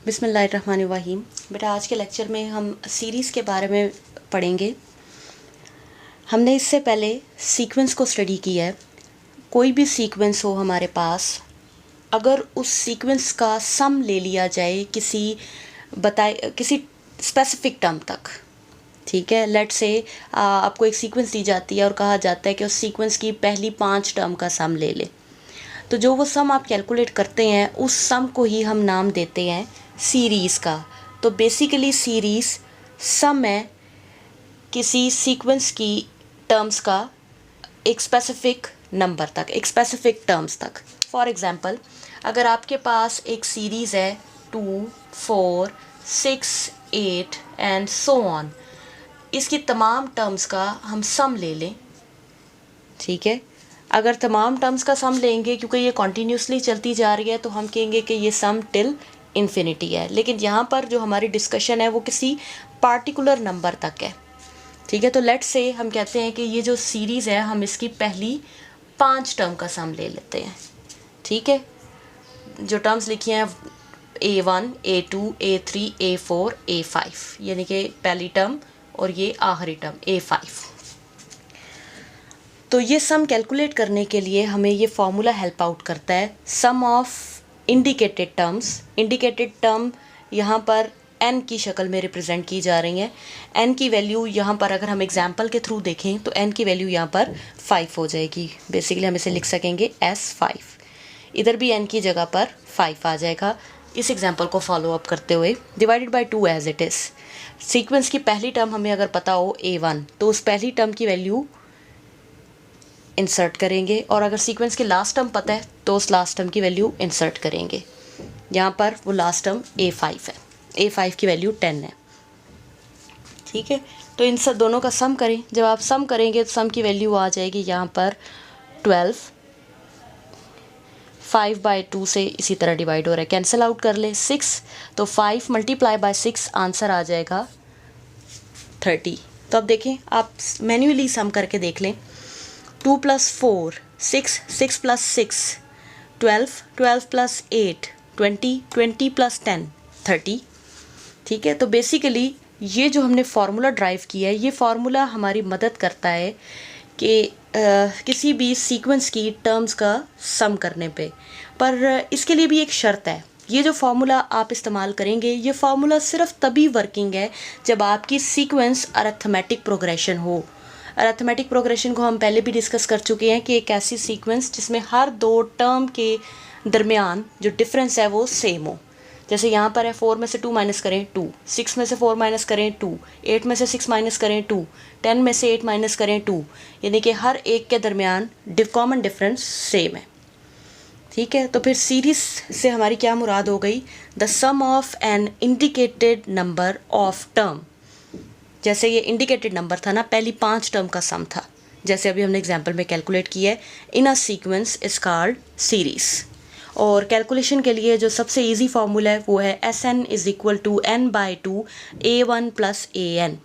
बिस्मिल्लाहिर्रहमानिर्रहीम। बेटा आज के लेक्चर में हम सीरीज़ के बारे में पढ़ेंगे। हमने इससे पहले सीक्वेंस को स्टडी किया है। कोई भी सीक्वेंस हो हमारे पास, अगर उस सीक्वेंस का सम ले लिया जाए किसी स्पेसिफिक टर्म तक, ठीक है। लेट्स से आपको एक सीक्वेंस दी जाती है और कहा जाता है कि उस सीक्वेंस की पहली 5 टर्म का सम ले ले, तो जो वो सम आप कैलकुलेट करते हैं उस सम को ही हम नाम देते हैं सीरीज़ का। तो बेसिकली सीरीज़ सम है किसी सीक्वेंस की टर्म्स का एक स्पेसिफिक नंबर तक, एक स्पेसिफिक टर्म्स तक। फॉर एग्ज़ाम्पल, अगर आपके पास एक सीरीज़ है 2, 4, 6, 8 एंड सो ऑन, इसकी तमाम टर्म्स का हम सम ले लें, ठीक है। अगर तमाम टर्म्स का सम लेंगे, क्योंकि ये कॉन्टीन्यूसली चलती जा रही है, तो हम कहेंगे कि ये सम टिल इन्फिनिटी है। लेकिन यहाँ पर जो हमारी डिस्कशन है वो किसी पार्टिकुलर नंबर तक है, ठीक है। तो लेट्स से हम कहते हैं कि ये जो सीरीज़ है हम इसकी पहली 5 टर्म का सम ले लेते हैं, ठीक है। जो टर्म्स लिखी हैं A1, A2, A3, A4, A5, यानी कि पहली टर्म और ये आखिरी टर्म A5। तो ये सम कैलकुलेट करने के लिए हमें ये फार्मूला हेल्प आउट करता है, sum of indicated terms. Indicated term यहाँ पर n की शक्ल में रिप्रेजेंट की जा रही हैं। n की वैल्यू यहाँ पर अगर हम एग्जांपल के थ्रू देखें तो n की वैल्यू यहाँ पर 5 हो जाएगी। बेसिकली हम इसे लिख सकेंगे S5। इधर भी n की जगह पर 5 आ जाएगा। इस एग्जांपल को फॉलो अप करते हुए divided by 2 as it is. Sequence की पहली टर्म हमें अगर पता हो A1, तो उस पहली टर्म की वैल्यू इंसर्ट करेंगे, और अगर सीक्वेंस की लास्ट टर्म पता है तो उस लास्ट टर्म की वैल्यू इंसर्ट करेंगे। यहाँ पर वो लास्ट टर्म A5 है, A5 की वैल्यू 10 है, ठीक है। तो इन सब दोनों का सम करें। जब आप सम करेंगे तो सम की वैल्यू आ जाएगी यहाँ पर 12। 5/2 से इसी तरह डिवाइड हो रहा है, कैंसिल आउट कर ले 6, तो 5 मल्टीप्लाई बाय 6 आंसर आ जाएगा 30। तो अब देखें, आप मैन्युअली सम करके देख लें। 2 + 4 6, 6 + 6 12, 12 + 8 20, 20 + 10 30, ठीक है। तो बेसिकली ये जो हमने फार्मूला ड्राइव किया है, ये फार्मूला हमारी मदद करता है कि किसी भी सीक्वेंस की टर्म्स का सम करने पे। पर इसके लिए भी एक शर्त है। ये जो फार्मूला आप इस्तेमाल करेंगे, ये फार्मूला सिर्फ तभी वर्किंग है जब आपकी सीक्वेंस अरिथमेटिक प्रोग्रेशन हो। अरिथमेटिक प्रोग्रेशन को हम पहले भी डिस्कस कर चुके हैं कि एक ऐसी सीक्वेंस जिसमें हर 2 टर्म के दरमियान जो डिफरेंस है वो सेम हो। जैसे यहाँ पर है 4 में से 2 माइनस करें 2, 6 में से 4 माइनस करें 2, 8 में से 6 माइनस करें 2, 10 में से 8 माइनस करें 2, यानी कि हर एक के दरमियान कॉमन डिफरेंस सेम है, ठीक है। तो फिर सीरीज से हमारी क्या मुराद हो गई? The sum of N indicated number of term. जैसे ये इंडिकेटेड नंबर था ना, पहली 5 टर्म का सम था, जैसे अभी हमने एग्जाम्पल में कैलकुलेट किया है। In a sequence is called series. और कैलकुलेशन के लिए जो सबसे इजी फार्मूला है वो है Sn = n/2 A1 + An,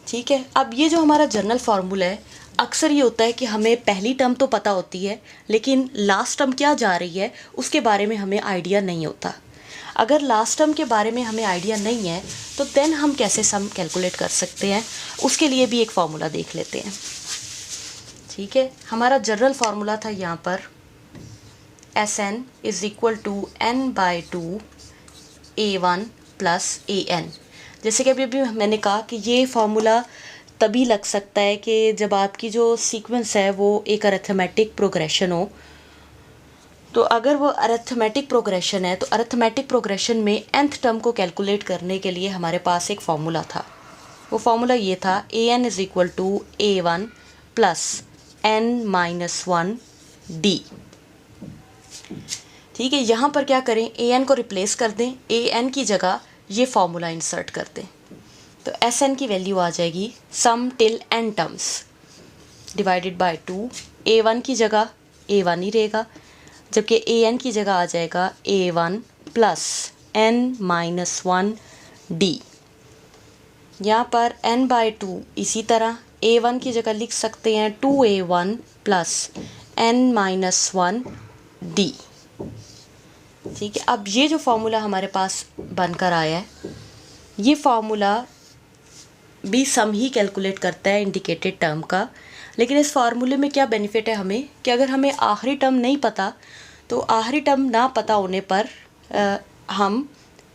ठीक है। अब ये जो हमारा जनरल फार्मूला है, अक्सर ये होता है कि हमें पहली टर्म तो पता होती है, लेकिन लास्ट टर्म क्या जा रही है उसके बारे में हमें आइडिया नहीं होता। अगर लास्ट टर्म के बारे में हमें आइडिया नहीं है तो देन हम कैसे सम कैलकुलेट कर सकते हैं, उसके लिए भी एक फार्मूला देख लेते हैं, ठीक है। हमारा जनरल फार्मूला था यहाँ पर Sn = n/2 A1 + An। जैसे कि अभी मैंने कहा कि ये फार्मूला तभी लग सकता है कि जब आपकी जो सीक्वेंस है वो एक अरिथमेटिक प्रोग्रेशन हो। तो अगर वो अरिथमेटिक प्रोग्रेशन है तो अरिथमेटिक प्रोग्रेशन में nth टर्म को कैलकुलेट करने के लिए हमारे पास एक फार्मूला था। वो फार्मूला ये था An = A1 + n-1 D, ठीक है। यहाँ पर क्या करें, An को रिप्लेस कर दें, An की जगह ये फार्मूला इंसर्ट कर दें, तो Sn की वैल्यू आ जाएगी sum till n terms divided by 2। A1 की जगह A1 ही रहेगा, जबकि An की जगह आ जाएगा A1 + n-1 D। यहाँ पर n/2 इसी तरह A1 की जगह लिख सकते हैं 2A1 + n-1 D, ठीक है, अब ये जो फार्मूला हमारे पास बनकर आया है, ये फार्मूला भी सम ही कैलकुलेट करता है इंडिकेटेड टर्म का। लेकिन इस फार्मूले में क्या बेनिफिट है हमें कि अगर हमें आखिरी टर्म नहीं पता तो आखिरी टर्म ना पता होने पर हम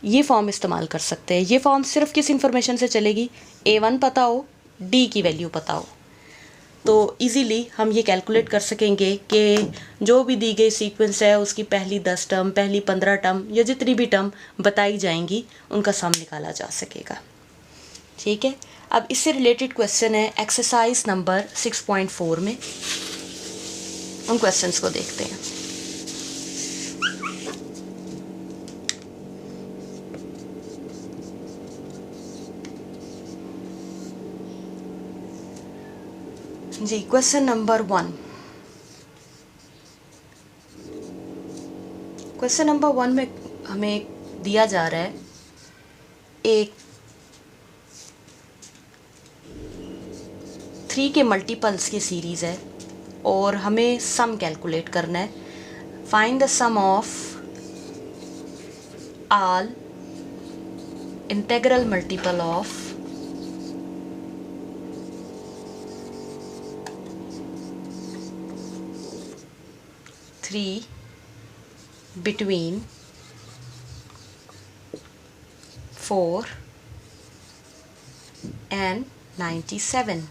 ये फॉर्म इस्तेमाल कर सकते हैं। ये फॉर्म सिर्फ किस इन्फॉर्मेशन से चलेगी, A1 पता हो, D की वैल्यू पता हो, तो इजीली हम ये कैलकुलेट कर सकेंगे कि जो भी दी गई सीक्वेंस है उसकी पहली 10 टर्म, पहली 15 टर्म या जितनी भी टर्म बताई जाएंगी उनका सम निकाला जा सकेगा। ठीक है, अब इससे रिलेटेड क्वेश्चन है एक्सरसाइज नंबर 6.4 में, उन क्वेश्चंस को देखते हैं। जी, क्वेश्चन नंबर 1। क्वेश्चन नंबर 1 में हमें दिया जा रहा है एक 3 के मल्टीपल्स की सीरीज़ है और हमें सम कैलकुलेट करना है। Find the sum of all integral multiple of 3 between 4 and 97।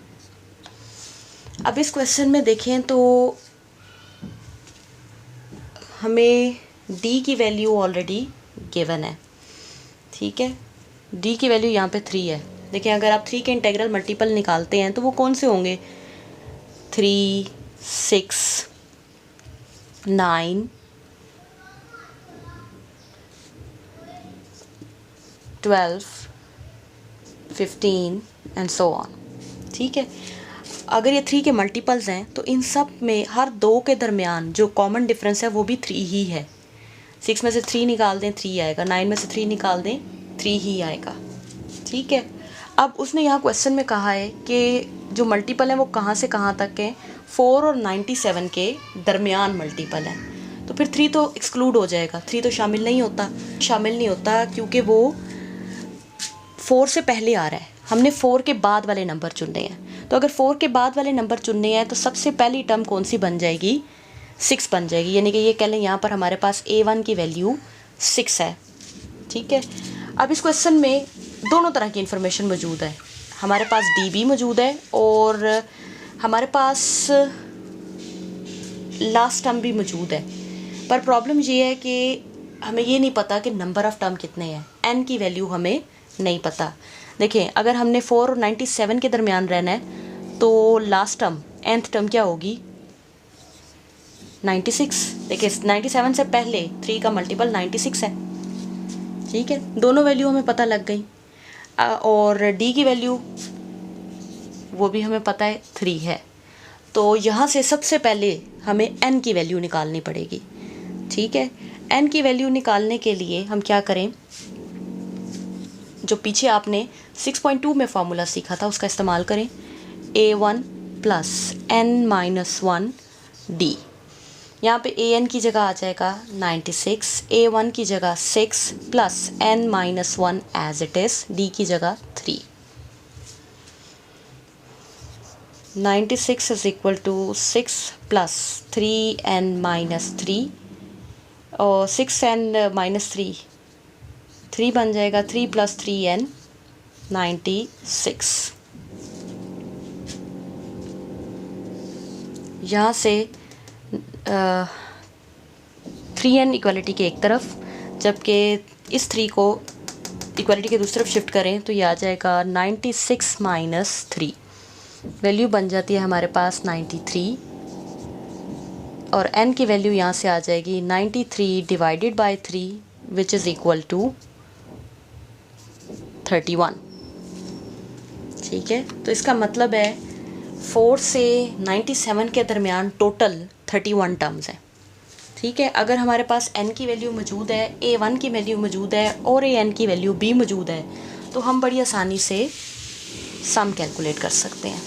अब इस क्वेश्चन में देखें तो हमें D की वैल्यू ऑलरेडी गिवन है। ठीक है, D की वैल्यू यहाँ पे 3 है। देखिए, अगर आप 3 के इंटेग्रल मल्टीपल निकालते हैं तो वो कौन से होंगे, 3, 6, 9, 12, 15 एंड सो ऑन। ठीक है, अगर ये 3 के मल्टीपल्स हैं तो इन सब में हर 2 के दरमियान जो कॉमन डिफरेंस है वो भी 3 ही है। 6 में से 3 निकाल दें 3 आएगा, 9 में से 3 निकाल दें 3 ही आएगा। ठीक है, अब उसने यहाँ क्वेश्चन में कहा है कि जो मल्टीपल हैं वो कहाँ से कहाँ तक हैं, 4 और 97 के दरमियान मल्टीपल हैं। तो फिर 3 तो एक्सक्लूड हो जाएगा, 3 तो शामिल नहीं होता क्योंकि वो 4 से पहले आ रहा है। हमने 4 के बाद वाले नंबर चुनने हैं, तो अगर 4 के बाद वाले नंबर चुनने हैं तो सबसे पहली टर्म कौन सी बन जाएगी, 6 बन जाएगी। यानी कि ये कह लें यहाँ पर हमारे पास A1 की वैल्यू 6 है। ठीक है, अब इस क्वेश्चन में दोनों तरह की इन्फॉर्मेशन मौजूद है। हमारे पास D भी मौजूद है और हमारे पास लास्ट टर्म भी मौजूद है। पर प्रॉब्लम ये है कि हमें ये नहीं पता कि नंबर ऑफ़ टर्म कितने हैं, n की वैल्यू हमें नहीं पता। देखें, अगर हमने 4 और 97 के दरमियान रहना है तो लास्ट टर्म nth टर्म क्या होगी, 96। देखिए, 97 से पहले 3 का मल्टीपल 96 है। ठीक है, दोनों वैल्यू हमें पता लग गई। और D की वैल्यू वो भी हमें पता है 3 है। तो यहाँ से सबसे पहले हमें n की वैल्यू निकालनी पड़ेगी। ठीक है, n की वैल्यू निकालने के लिए हम क्या करें, जो पीछे आपने 6.2 में फार्मूला सीखा था उसका इस्तेमाल करें। A1 प्लस n-1 D, यहाँ पे an की जगह आ जाएगा 96, A1 की जगह 6 plus n-1 as it is, D की जगह 3। 96 is equal to 6 plus 3n-3 और 6n-3 3 बन जाएगा, 3 प्लस 3n 96। यहाँ से 3n इक्वालिटी के एक तरफ, जबकि इस 3 को इक्वालिटी के दूसरी तरफ शिफ्ट करें तो ये आ जाएगा 96 माइनस 3। वैल्यू बन जाती है हमारे पास 93 और n की वैल्यू यहाँ से आ जाएगी 93 divided by 3 which is equal to 31। ठीक है, तो इसका मतलब है 4 से 97 के दरमियान टोटल 31 टर्म्स हैं। ठीक है, अगर हमारे पास n की वैल्यू मौजूद है, A1 की वैल्यू मौजूद है और an की वैल्यू भी मौजूद है तो हम बड़ी आसानी से सम कैलकुलेट कर सकते हैं।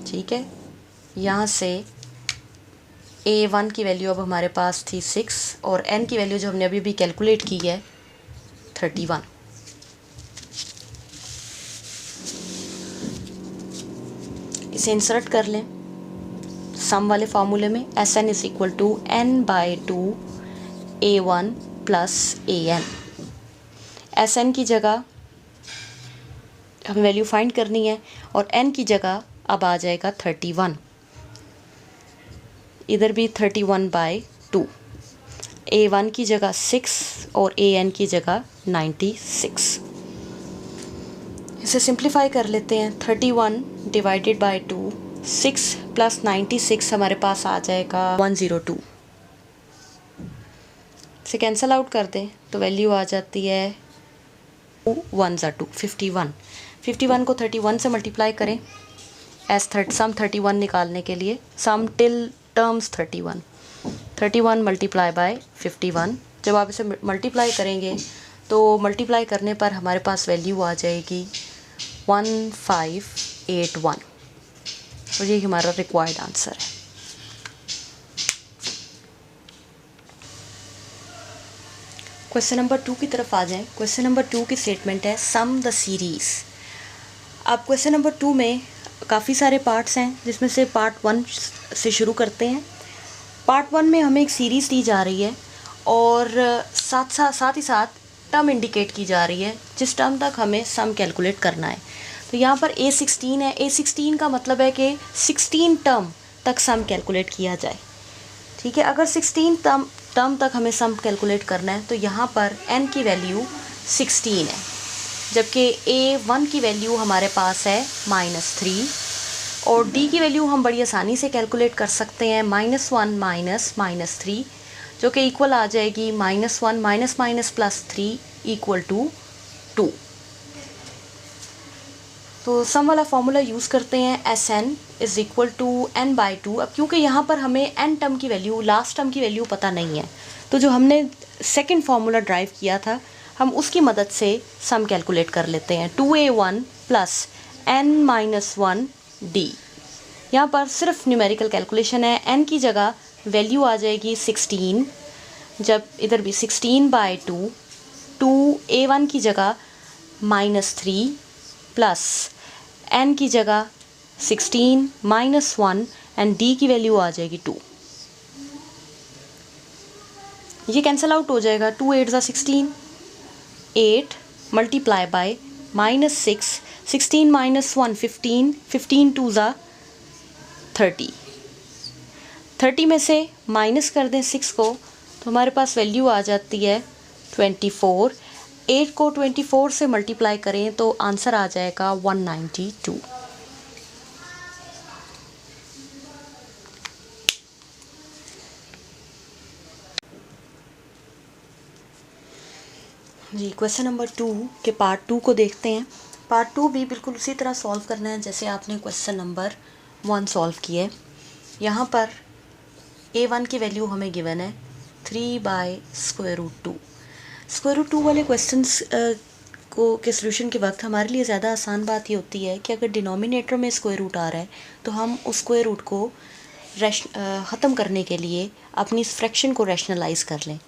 ठीक है, यहाँ से A1 की वैल्यू अब हमारे पास थी 6 और n की वैल्यू जो हमने अभी भी कैलकुलेट की है 31। इसे इंसर्ट कर लें सम वाले फार्मूले में। Sn is equal to n/2 A1 plus AN। Sn की जगह हमें वैल्यू फाइंड करनी है और n की जगह अब आ जाएगा 31, इधर भी 31/2। A1 की जगह 6 और AN की जगह 96। इसे सिंप्लीफाई कर लेते हैं। 31 डिवाइडेड बाय 2, 6 प्लस 96 हमारे पास आ जाएगा 102। इसे कैंसिल आउट कर दें तो वैल्यू आ जाती है 1 ज़ा 2 51। 51 को 31 से मल्टीप्लाई करें सम 31 निकालने के लिए। सम टिल टर्म्स 31 मल्टीप्लाई बाय 51। जब आप इसे मल्टीप्लाई करेंगे तो मल्टीप्लाई करने पर हमारे पास वैल्यू आ जाएगी 1581 और ये हमारा रिक्वायर्ड आंसर है। क्वेश्चन नंबर 2 की तरफ आ जाएं। क्वेश्चन नंबर 2 की स्टेटमेंट है सम द सीरीज़। अब क्वेश्चन नंबर 2 में काफ़ी सारे पार्ट्स हैं जिसमें से पार्ट 1 से शुरू करते हैं। पार्ट 1 में हमें एक सीरीज़ दी जा रही है और साथ ही साथ टर्म इंडिकेट की जा रही है जिस टर्म तक हमें सम कैलकुलेट करना है। तो यहाँ पर A16 है। A16 का मतलब है कि 16 टर्म तक सम कैलकुलेट किया जाए। ठीक है, अगर 16 टर्म तक हमें सम कैलकुलेट करना है तो यहाँ पर n की वैल्यू 16 है, जबकि A1 की वैल्यू हमारे पास है -3 और D की वैल्यू हम बड़ी आसानी से कैलकुलेट कर सकते हैं -1 माइनस -3, जो कि इक्वल आ जाएगी -1 माइनस +3 इक्वल टू 2। तो सम वाला फॉर्मूला यूज़ करते हैं Sn is equal to n/2। अब क्योंकि यहाँ पर हमें n टर्म की वैल्यू, लास्ट टर्म की वैल्यू पता नहीं है, तो जो हमने सेकंड फार्मूला ड्राइव किया था हम उसकी मदद से सम कैलकुलेट कर लेते हैं। 2A1 plus n-1D। यहाँ पर सिर्फ न्यूमेरिकल कैलकुलेशन है। n की जगह वैल्यू आ जाएगी 16, जब इधर भी 16/2। 2A1 की जगह -3 प्लस n की जगह 16 -1 एंड D की वैल्यू आ जाएगी 2। ये कैंसिल आउट हो जाएगा। 2 8 ज़ा 16, 8 मल्टीप्लाई बाय -6, 16 -1 15, 15 2 ज़ा 30। 30 में से माइनस कर दें 6 को तो हमारे पास वैल्यू आ जाती है 24। 8 को 24 से मल्टीप्लाई करें तो आंसर आ जाएगा 192। जी, क्वेश्चन नंबर 2 के पार्ट 2 को देखते हैं। पार्ट 2 भी बिल्कुल उसी तरह सॉल्व करना है जैसे आपने क्वेश्चन नंबर 1 सॉल्व किया है। यहाँ पर A1 की वैल्यू हमें गिवन है 3/√2। √2 वाले क्वेश्चंस के सॉल्यूशन के वक्त हमारे लिए ज़्यादा आसान बात ये होती है कि अगर डिनोमिनेटर में स्क्वायर रूट आ रहा है तो हम उस स्क्वायर रूट को ख़त्म करने के लिए अपनी इस फ्रैक्शन को रैशनलाइज़ कर लें।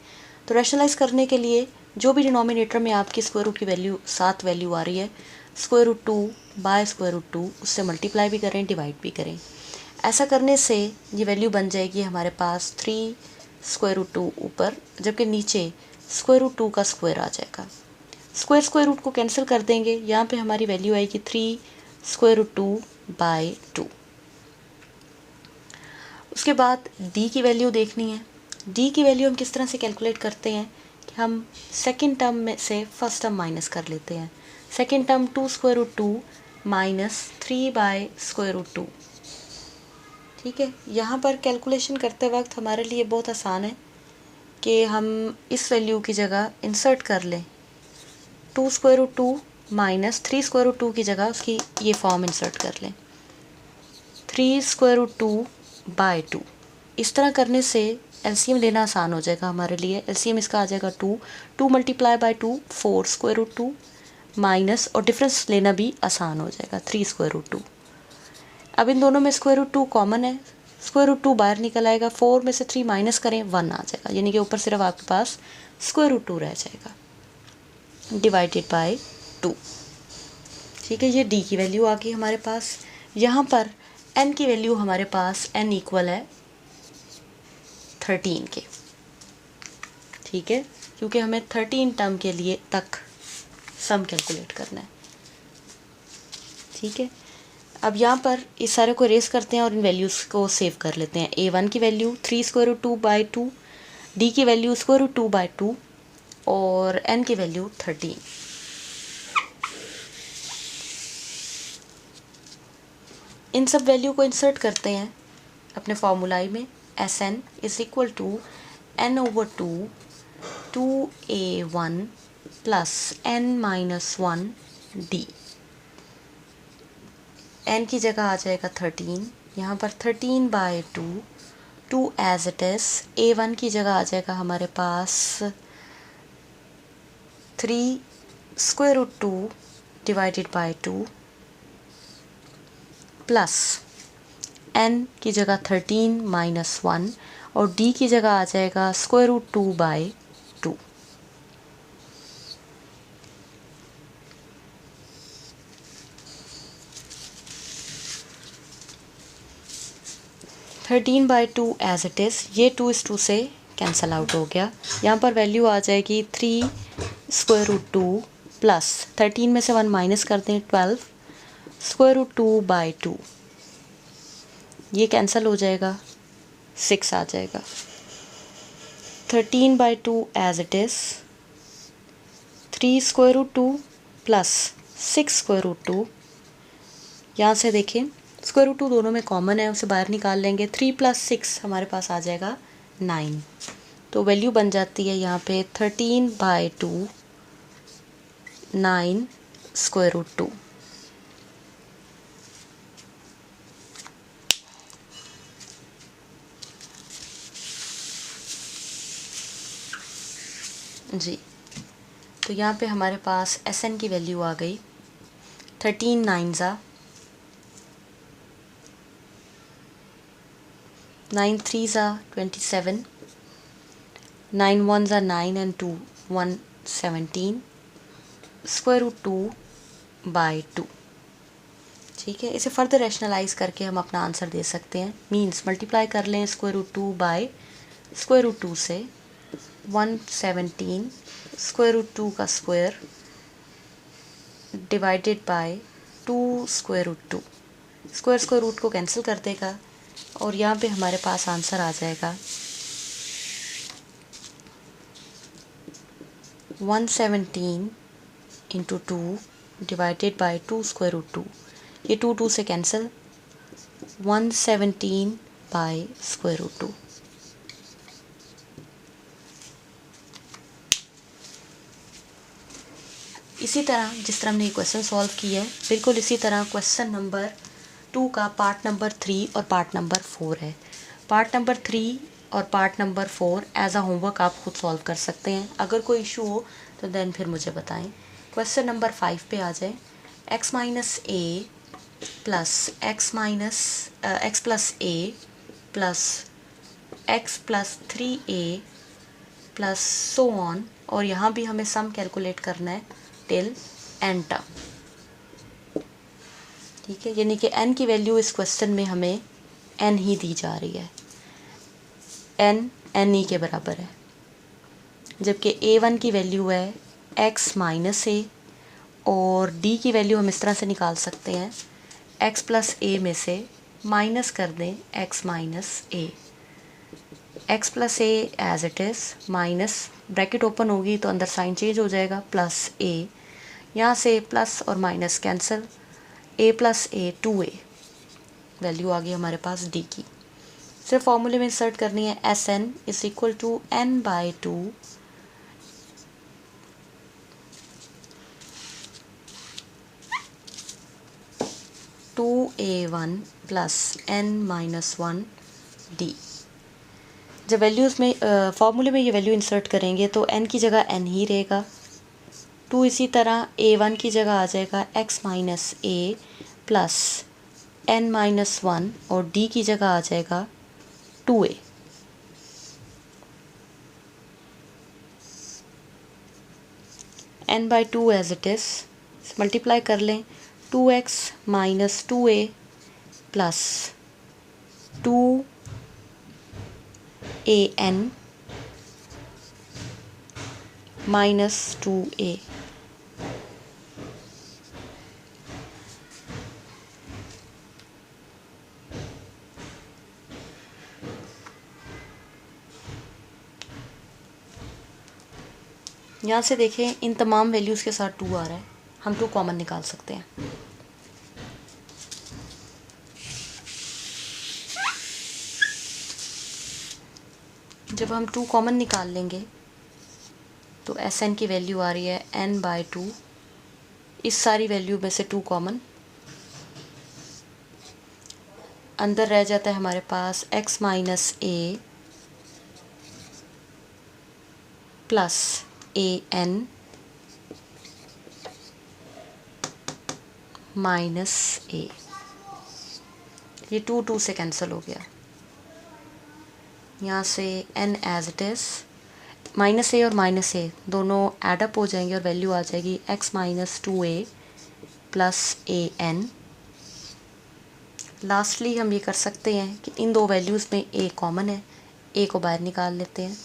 तो रैशनलाइज़ करने के लिए जो भी डिनोमिनेटर में आपकी स्क्वायर रूट की वैल्यू 7 वैल्यू आ रही है, √2/√2 उससे मल्टीप्लाई भी करें, डिवाइड भी करें। ऐसा करने से ये वैल्यू बन जाएगी हमारे पास 3√2 ऊपर, जबकि नीचे √2 का स्क्वायर आ जाएगा। स्क्वायर रूट को कैंसिल कर देंगे, यहाँ पे हमारी वैल्यू आएगी 3√2/2। उसके बाद D की वैल्यू देखनी है। D की वैल्यू हम किस तरह से कैलकुलेट करते हैं कि हम सेकंड टर्म में से फर्स्ट टर्म माइनस कर लेते हैं। Second term 2√2 minus 3/√2। ठीक है, यहाँ पर कैलकुलेशन करते वक्त हमारे लिए बहुत आसान है कि हम इस वैल्यू की जगह इंसर्ट कर लें 2√2 माइनस 3√2 की जगह उसकी ये फॉर्म इंसर्ट कर लें 3√2/2। इस तरह करने से एलसीएम लेना आसान हो जाएगा हमारे लिए। एलसीएम इसका आ जाएगा 2 मल्टीप्लाई बाय 2 4√2 माइनस, और डिफरेंस लेना भी आसान हो जाएगा 3√2। अब इन दोनों में √2 कॉमन है स्क्वायर रूट 2 बाहर निकल आएगा, 4 में से 3 माइनस करें 1 आ जाएगा, यानी कि ऊपर सिर्फ आपके पास स्क्वायर रूट 2 रह जाएगा डिवाइडेड बाय 2। ठीक है, ये डी की वैल्यू आ गई हमारे पास। यहाँ पर एन की वैल्यू हमारे पास एन इक्वल है 13 के। ठीक है, क्योंकि हमें 13 टर्म के लिए तक सम कैलकुलेट करना है। ठीक है, अब यहाँ पर इस सारे को रेस करते हैं और इन वैल्यूज़ को सेव कर लेते हैं। A1 की value 3 square root 2 by 2, D की वैल्यू स्क्वायर रूट 2 बाई 2 और एन की वैल्यू 13। इन सब वैल्यू को इंसर्ट करते हैं अपने फॉर्मूलाई में। S N is equal to N over 2 2A1 plus n minus 1 D. n की जगह आ जाएगा 13, यहाँ पर 13 by 2, 2 as it is. A1 की जगह आ जाएगा हमारे पास 3 square root 2 divided by 2 plus n की जगह 13 माइनस 1 और d की जगह आ जाएगा square root 2 by 2। 13 by 2 as it is, ये 2 इस 2 से कैंसल आउट हो गया। यहाँ पर वैल्यू आ जाएगी 3 स्क्वायर रूट 2 प्लस 13 में से 1 माइनस कर दें 12 स्क्वायर रूट 2 बाई 2, ये कैंसल हो जाएगा, 6 आ जाएगा। 13 by 2 as it is, 3 square root 2 plus 6 square root 2, यहाँ से देखें स्क्वायर रूट 2 दोनों में कॉमन है, उसे बाहर निकाल लेंगे। 3 प्लस 6 हमारे पास आ जाएगा 9, तो वैल्यू बन जाती है यहाँ पे 13 बाई 2 9 स्क्वायर रूट 2। जी, तो यहाँ पे हमारे पास एस एन की वैल्यू आ गई 13 9 ज़ा 9 3 ज़ा 27, 9 1 ज़ा 9 एंड 2 1 17 स्क्वायर रूट 2 बाई 2। ठीक है, इसे फर्दर रैशनलाइज करके हम अपना आंसर दे सकते हैं। मींस मल्टीप्लाई कर लें square root 2 by square root 2 से 117 स्क्वायर रूट 2 का square divided by 2 square root 2। Square square root को कैंसिल कर देगा और यहाँ पे हमारे पास आंसर आ जाएगा 117 into 2 divided by 2 square root 2। ये 2 2 से कैंसिल, 117 बाय स्क्वायर रूट 2। इसी तरह जिस तरह हमने ये क्वेश्चन सॉल्व किया है, बिल्कुल इसी तरह क्वेश्चन नंबर 2 का पार्ट नंबर 3 और पार्ट नंबर 4 है। पार्ट नंबर 3 और part number 4 as a homework आप खुद सॉल्व कर सकते हैं। अगर कोई इशू हो तो देन फिर मुझे बताएं। क्वेश्चन नंबर 5 पे आ जाए। x minus A plus A plus x plus 3a plus so on, और यहाँ भी हमें सम कैलकुलेट करना है टिल n टर्म। ठीक है, यानी कि n की वैल्यू इस क्वेश्चन में हमें n ही दी जा रही है, n e के बराबर है, जबकि a1 की वैल्यू है x माइनस ए और d की वैल्यू हम इस तरह से निकाल सकते हैं x प्लस ए में से माइनस कर दें x minus a, x plus a as it is minus bracket open होगी तो अंदर साइन चेंज हो जाएगा प्लस ए, यहाँ से प्लस और minus cancel, a plus A 2a, value आ गई हमारे पास d की। सिर्फ फॉर्मूले में इंसर्ट करनी है S N is equal to n by 2 2a1 plus n minus 1 d। जब वैल्यूज़ में फॉर्मूले में ये वैल्यू इंसर्ट करेंगे तो n की जगह n ही रहेगा, 2 इसी तरह a1 की जगह आ जाएगा x माइनस ए प्लस n-1 और d की जगह आ जाएगा 2a। n/2 as it is, multiply कर लें 2x minus 2a plus 2an minus 2a। यहाँ से देखें इन तमाम वैल्यूज़ के साथ 2 आ रहा है, हम 2 कॉमन निकाल सकते हैं। जब हम 2 कॉमन निकाल लेंगे तो Sn की वैल्यू आ रही है n/2। इस सारी वैल्यू में से 2 कॉमन, अंदर रह जाता है हमारे पास x minus a plus an minus a। ये 2 से कैंसिल हो गया। यहाँ से n as it is, minus a और माइनस a दोनों एडअप हो जाएंगे और वैल्यू आ जाएगी x minus 2a plus an। Lastly हम ये कर सकते हैं कि इन दो वैल्यूज़ में a कॉमन है, a को बाहर निकाल लेते हैं।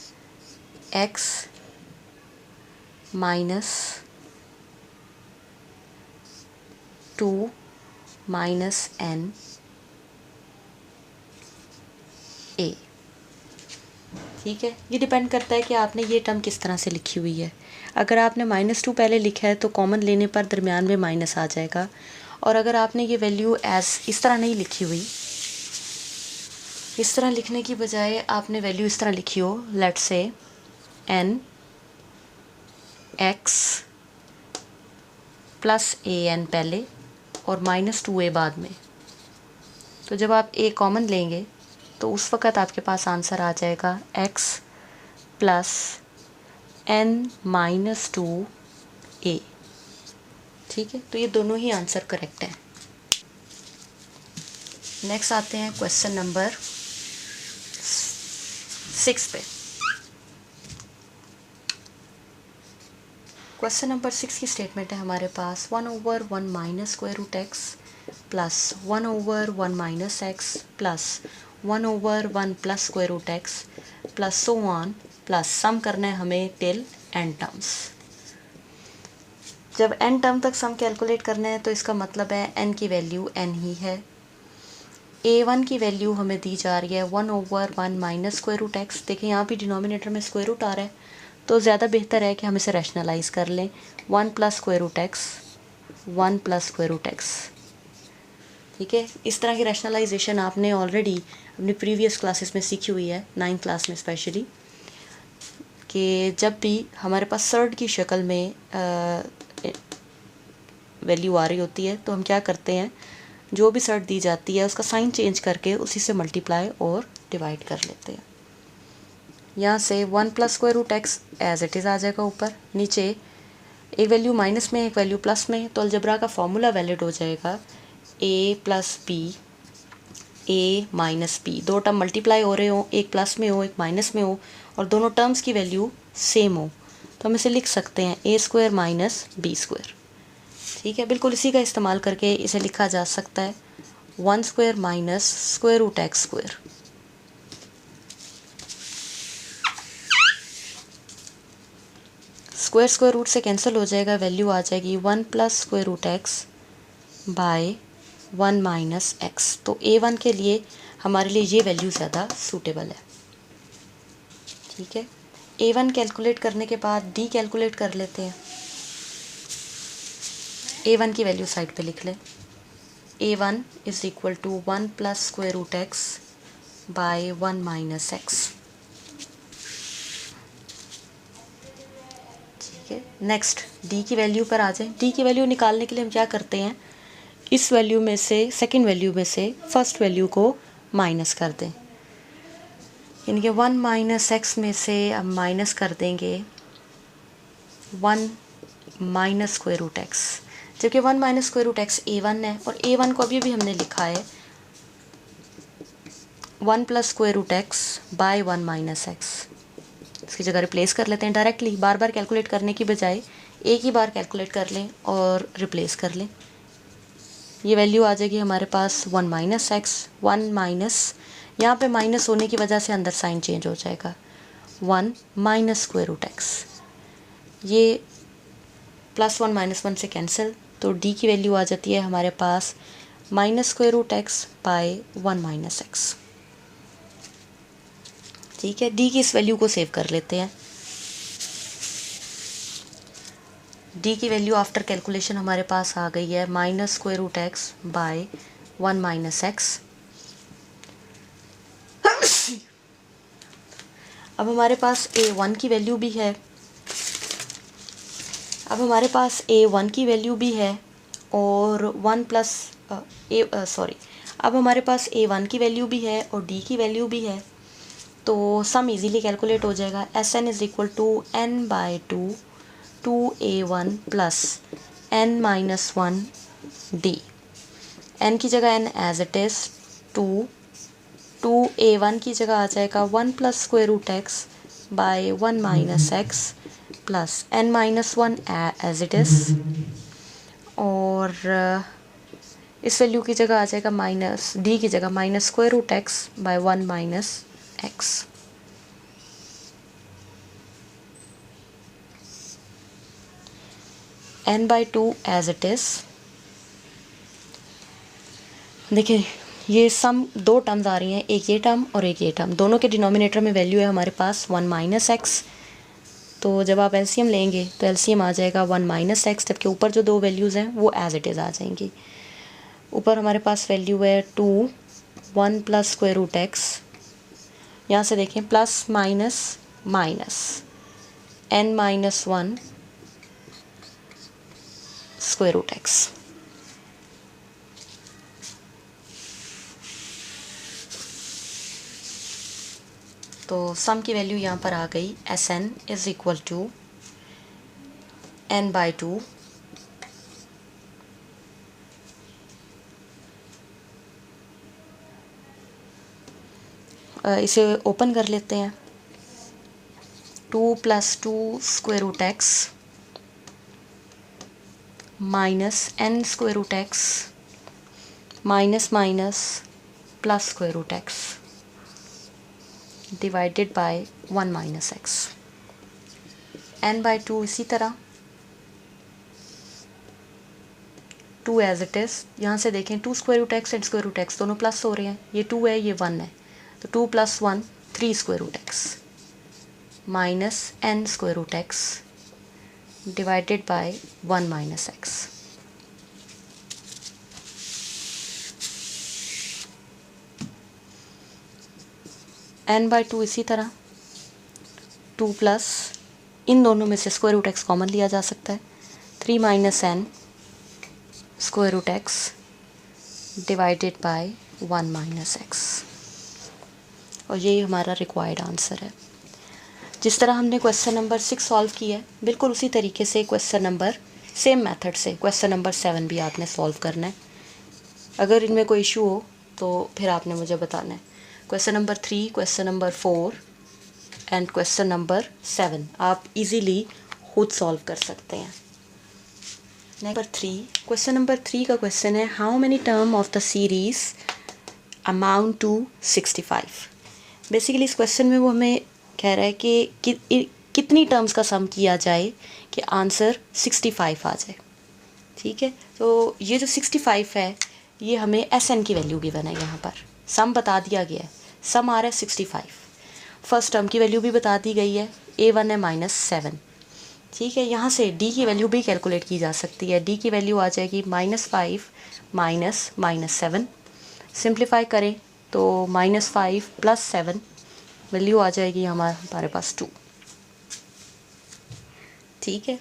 x minus 2 minus n a। ठीक है, ये डिपेंड करता है कि आपने ये टर्म किस तरह से लिखी हुई है। अगर आपने -2 पहले लिखा है तो कॉमन लेने पर दरमियान में माइनस आ जाएगा, और अगर आपने ये वैल्यू एज इस तरह नहीं लिखी हुई, इस तरह लिखने की बजाय आपने वैल्यू इस तरह लिखी हो, let's say n x plus an पहले और -2a बाद में, तो जब आप a कॉमन लेंगे तो उस वक़्त आपके पास आंसर आ जाएगा x प्लस n-2a। ठीक है, तो ये दोनों ही आंसर करेक्ट हैं। नेक्स्ट आते हैं क्वेश्चन नंबर 6 पे। क्वेश्चन नंबर 6 की स्टेटमेंट है हमारे पास 1/1 minus square root x plus 1/1 minus x plus 1/1 plus square root x plus so on, plus sum करना है हमें टिल n टर्म्स। जब n टर्म तक सम कैलकुलेट करना है तो इसका मतलब है n की वैल्यू n ही है। a1 की वैल्यू हमें दी जा रही है 1/1 माइनस स्क्वायर रूट x। देखिए यहाँ भी डिनोमिनेटर में स्क्वायर रूट आ रहा है, तो ज़्यादा बेहतर है कि हम इसे रैशनलाइज कर लें। 1 plus square root x, 1 plus square root x। ठीक है, इस तरह की रैशनलाइजेशन आपने ऑलरेडी अपनी प्रीवियस क्लासेस में सीखी हुई है, 9th क्लास में स्पेशली, कि जब भी हमारे पास सर्ड की शक्ल में वैल्यू आ रही होती है तो हम क्या करते हैं, जो भी सर्ड दी जाती है उसका साइन चेंज करके उसी से मल्टीप्लाई और डिवाइड कर लेते हैं। यहाँ से 1 plus square root x as it is आ जाएगा ऊपर, नीचे एक वैल्यू माइनस में एक वैल्यू प्लस में, तो अलजबरा का फॉर्मूला वैलिड हो जाएगा a plus b, a minus b। दो टर्म मल्टीप्लाई हो रहे हो, एक प्लस में हो एक माइनस में हो, और दोनों टर्म्स की वैल्यू सेम हो, तो हम इसे लिख सकते हैं a square minus b square. ठीक है, बिल्कुल इसी का इस्तेमाल करके इसे लिखा जा सकता है 1 square minus square root x square. Square square root से कैंसिल हो जाएगा, वैल्यू आ जाएगी 1 plus square root x by 1 minus x। तो a1 के लिए हमारे लिए ये वैल्यू ज़्यादा सूटेबल है। ठीक है, a1 कैलकुलेट करने के बाद d कैलकुलेट कर लेते हैं। a1 की वैल्यू साइड पे लिख लें। a1 is equal to 1 plus square root x by 1 minus x। ठीक है, नेक्स्ट d की वैल्यू पर आ जाए। d की वैल्यू निकालने के लिए हम क्या करते हैं, इस वैल्यू में से, सेकंड वैल्यू में से फर्स्ट वैल्यू को माइनस कर दें, यानी कि 1 माइनस x में से अब माइनस कर देंगे 1 माइनस स्क्वायर रूट x। जबकि 1 minus square root x A1 है, और A1 को अभी भी हमने लिखा है 1 plus square root x by 1 minus x. इसकी जगह रिप्लेस कर लेते हैं डायरेक्टली, बार बार कैलकुलेट करने की बजाय एक ही बार कैलकुलेट कर लें और रिप्लेस कर लें। ये वैल्यू आ जाएगी हमारे पास 1 माइनस एक्स, 1 माइनस, यहाँ पे माइनस होने की वजह से अंदर साइन चेंज हो जाएगा, 1 माइनस स्क्वायर रूट एक्स। ये प्लस 1 माइनस 1 से कैंसिल, तो डी की वैल्यू आ जाती है हमारे पास minus square root x by 1 minus x. ठीक है, डी की इस वैल्यू को सेव कर लेते हैं। डी की वैल्यू आफ्टर कैलकुलेशन हमारे पास आ गई है minus square root x by 1 minus x. अब हमारे पास A1 की वैल्यू भी है, और 1 प्लस अब हमारे पास A1 की वैल्यू भी है और D की वैल्यू भी है, तो सम इजीली कैलकुलेट हो जाएगा। Sn is equal to n by 2A1 plus n minus 1 D। n की जगह n as it is 2A1 की जगह आ जाएगा 1 plus square root x by 1 minus x plus n minus 1 as it is, और इस वैल्यू की जगह आ जाएगा माइनस डी की जगह minus square root x by 1 minus x. n by 2 as it is. देखिए ये सम दो टर्म्स आ रही हैं, एक ये टर्म और एक ये टर्म, दोनों के डिनोमिनेटर में वैल्यू है हमारे पास 1 माइनस एक्स। तो जब आप एलसीएम लेंगे तो एलसीएम आ जाएगा 1 माइनस एक्स, जबकि ऊपर जो दो वैल्यूज़ हैं वो एज इट इज़ आ जाएंगी। ऊपर हमारे पास वैल्यू है 2 1 प्लस स्क्वायर रूट एक्स, यहाँ से देखें plus minus minus n minus 1 square root x. तो सम की वैल्यू यहाँ पर आ गई Sn is equal to n by 2 इसे ओपन कर लेते हैं, 2 plus 2 square root x minus n square root x minus minus plus square root x divided by 1 minus x. n by 2 इसी तरह 2 एज इट इज़, यहाँ से देखें 2 square root x and square root x दोनों plus हो रहे हैं, ये 2 है ये 1 है, तो 2 plus 1 3 square root x minus n square root x divided by 1 minus x. n by 2 इसी तरह 2 प्लस, इन दोनों में से स्क्वायर रूट एक्स कॉमन लिया जा सकता है, 3 minus n square root x divided by 1 minus x. और यही हमारा रिक्वायर्ड आंसर है। जिस तरह हमने क्वेश्चन नंबर 6 सॉल्व किया है, बिल्कुल उसी तरीके से क्वेश्चन नंबर सेम मेथड से क्वेश्चन नंबर 7 भी आपने सॉल्व करना है। अगर इनमें कोई इशू हो तो फिर आपने मुझे बताना है। Question number 3, question number 4 and question number 7 आप इजीली खुद सॉल्व कर सकते हैं। नंबर 3, क्वेश्चन नंबर 3 का क्वेश्चन है how many term of the series amount to 65। Basically इस क्वेश्चन में वो हमें कह रहा है कि कितनी टर्म्स का सम किया जाए कि आंसर 65 आ जाए। ठीक है, तो ये जो 65 है ये हमें Sn की वैल्यू गिवन है, यहाँ पर सम बता दिया गया है, सम आ रहा है 65। फर्स्ट टर्म की वैल्यू भी बता दी गई है, A1 है -7। ठीक है, यहाँ से D की वैल्यू भी कैलकुलेट की जा सकती है। D की वैल्यू आ जाएगी -5 -7। सिंप्लीफाई करें तो -5 + 7 वैल्यू आ जाएगी हमारे पास 2। ठीक है,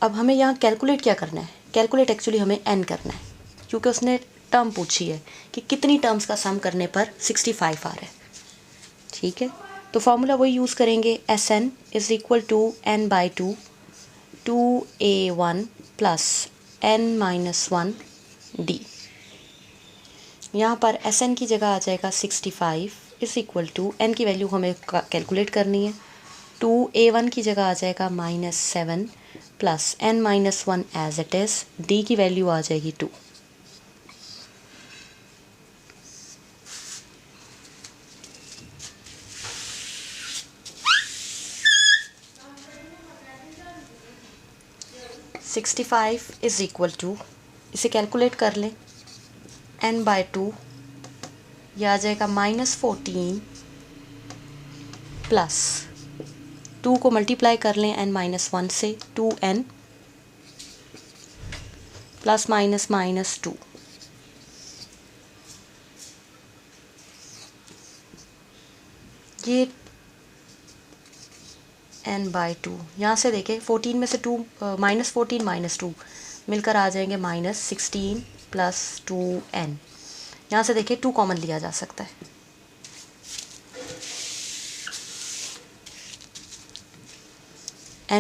अब हमें यहाँ कैलकुलेट क्या करना है, कैलकुलेट एक्चुअली हमें n करना है, क्योंकि उसने टर्म पूछी है कि कितनी टर्म्स का सम करने पर 65 आ रहा है। ठीक है, तो फार्मूला वही यूज़ करेंगे, Sn is equal to n by 2 2A1 plus n-1 d। यहाँ पर Sn की जगह आ जाएगा 65 इज इक्वल टू n की वैल्यू हमें कैलकुलेट करनी है। 2a1 की जगह आ जाएगा -7 plus n-1 as it is, d की वैल्यू आ जाएगी 2। (65) इज इक्वल टू, इसे कैलकुलेट कर लें, n/2 यह आ जाएगा -14 प्लस 2 को मल्टीप्लाई कर लें n-1 से, 2n प्लस माइनस -2। ये n/2 यहाँ से देखें, 14 में से 2 -14 -2 मिलकर आ जाएंगे -16 प्लस 2n। यहाँ से देखिए 2 कॉमन लिया जा सकता है।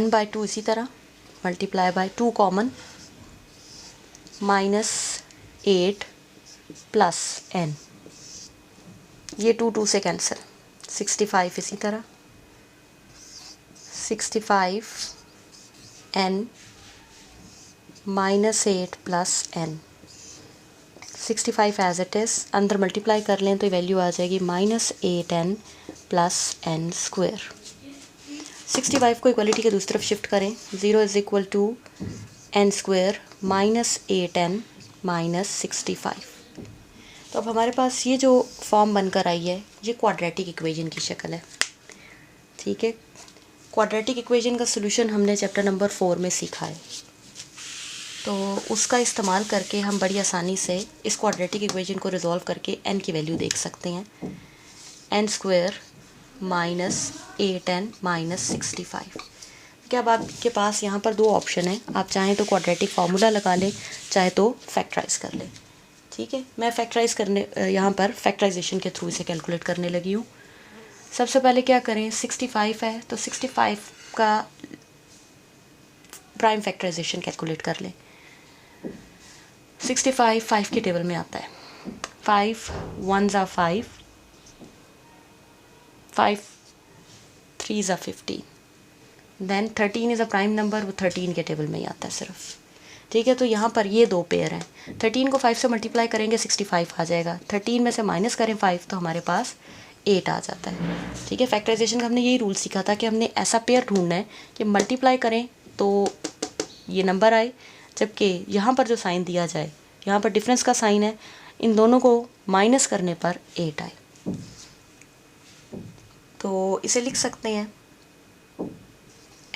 n/2 इसी तरह multiply by 2 common, -8 plus n, ये 2 से कैंसिल, 65 इसी तरह, 65 n -8 plus n, 65 as it is, अंदर मल्टीप्लाई कर लें तो वैल्यू आ जाएगी -8n प्लस n स्क्वायर। 65 को इक्वलिटी के दूसरी तरफ शिफ्ट करें, 0 is equal to n square -8n -65। तो अब हमारे पास ये जो फॉर्म बनकर आई है, ये क्वाड्रेटिक इक्वेशन की शक्ल है। ठीक है, क्वाड्रेटिक इक्वेशन का सोल्यूशन हमने चैप्टर नंबर 4 में सीखा है, तो उसका इस्तेमाल करके हम बड़ी आसानी से इस क्वाड्रेटिक इक्वेशन को रिजॉल्व करके n की वैल्यू देख सकते हैं। n square -8n -65। क्या अब आपके पास यहाँ पर 2 ऑप्शन है, आप चाहें तो क्वाड्रेटिक फार्मूला लगा लें, चाहे तो फैक्टराइज कर लें। ठीक है, मैं फैक्टराइज करने यहाँ पर फैक्टराइजेशन के थ्रू इसे कैलकुलेट करने लगी हूँ। सबसे पहले क्या करें, 65 है तो 65 का प्राइम फैक्टराइजेशन कैलकुलेट कर लें। 65 5 के टेबल में आता है, 5 1 ज़ा 5, 5 3 ज़ा 15, then 13 is a prime number, वो 13 के टेबल में ही आता है सिर्फ। ठीक है, तो यहाँ पर ये 2 पेयर हैं, 13 को 5 से मल्टीप्लाई करेंगे 65 आ जाएगा, 13 में से माइनस करें 5 तो हमारे पास 8 आ जाता है। ठीक है, फैक्टराइजेशन का हमने यही रूल सीखा था कि हमने ऐसा पेयर ढूंढना है कि मल्टीप्लाई करें तो ये नंबर आए, जबकि यहाँ पर जो साइन दिया जाए, यहाँ पर डिफरेंस का साइन है, इन दोनों को माइनस करने पर 8 आए। तो इसे लिख सकते हैं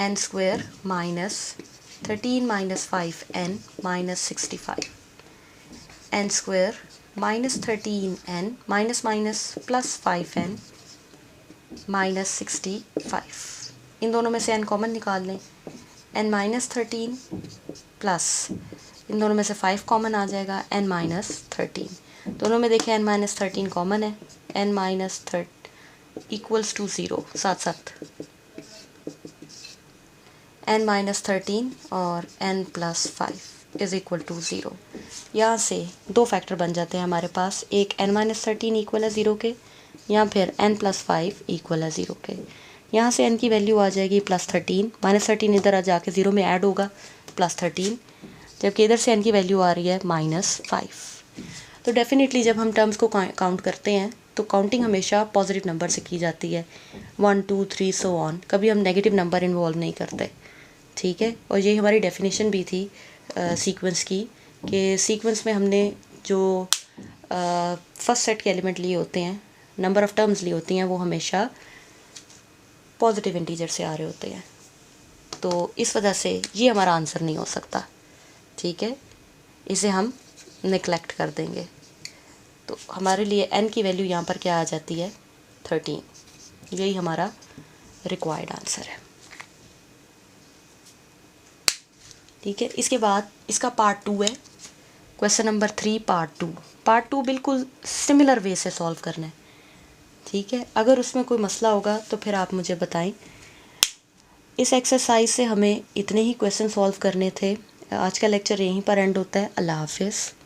n square -13 -5n -65, n square -13n plus 5n -65। इन दोनों में से n कॉमन निकाल लें, n -13 प्लस इन दोनों में से 5 कॉमन आ जाएगा, n -13। दोनों में देखें n -13 कॉमन है, n -13 इक्वल्स टू 0, साथ साथ n -13 और n + 5 इज़ इक्वल टू 0। यहाँ से 2 फैक्टर बन जाते हैं हमारे पास, एक n -13 इक्वल है 0 के, या फिर n + 5 इक्वल है 0 के। यहाँ से n की वैल्यू आ जाएगी +13, -13 इधर आ जाके 0 में ऐड होगा, +13, जबकि इधर से n की वैल्यू आ रही है -5। तो डेफिनेटली जब हम टर्म्स को काउंट करते हैं तो काउंटिंग हमेशा पॉजिटिव नंबर से की जाती है, 1 2 3 सो ऑन, कभी हम नेगेटिव नंबर इन्वॉल्व नहीं करते। ठीक है, और यही हमारी डेफिनेशन भी थी सीक्वेंस की, कि सीक्वेंस में हमने जो फर्स्ट सेट के एलिमेंट लिए होते हैं, नंबर ऑफ़ टर्म्स लिए होती हैं, वो हमेशा पॉजिटिव इंटीजर से आ रहे होते हैं। तो इस वजह से ये हमारा आंसर नहीं हो सकता। ठीक है, इसे हम नेग्लेक्ट कर देंगे। तो हमारे लिए n की वैल्यू यहाँ पर क्या आ जाती है, 13। यही हमारा रिक्वायर्ड आंसर है। ठीक है, इसके बाद इसका पार्ट 2 है, क्वेश्चन नंबर 3 पार्ट 2। पार्ट 2 बिल्कुल सिमिलर वे से सॉल्व करना है। ठीक है, अगर उसमें कोई मसला होगा तो फिर आप मुझे बताएं। इस एक्सरसाइज से हमें इतने ही क्वेश्चन सॉल्व करने थे, आज का लेक्चर यहीं पर एंड होता है। अल्लाह हाफिज़।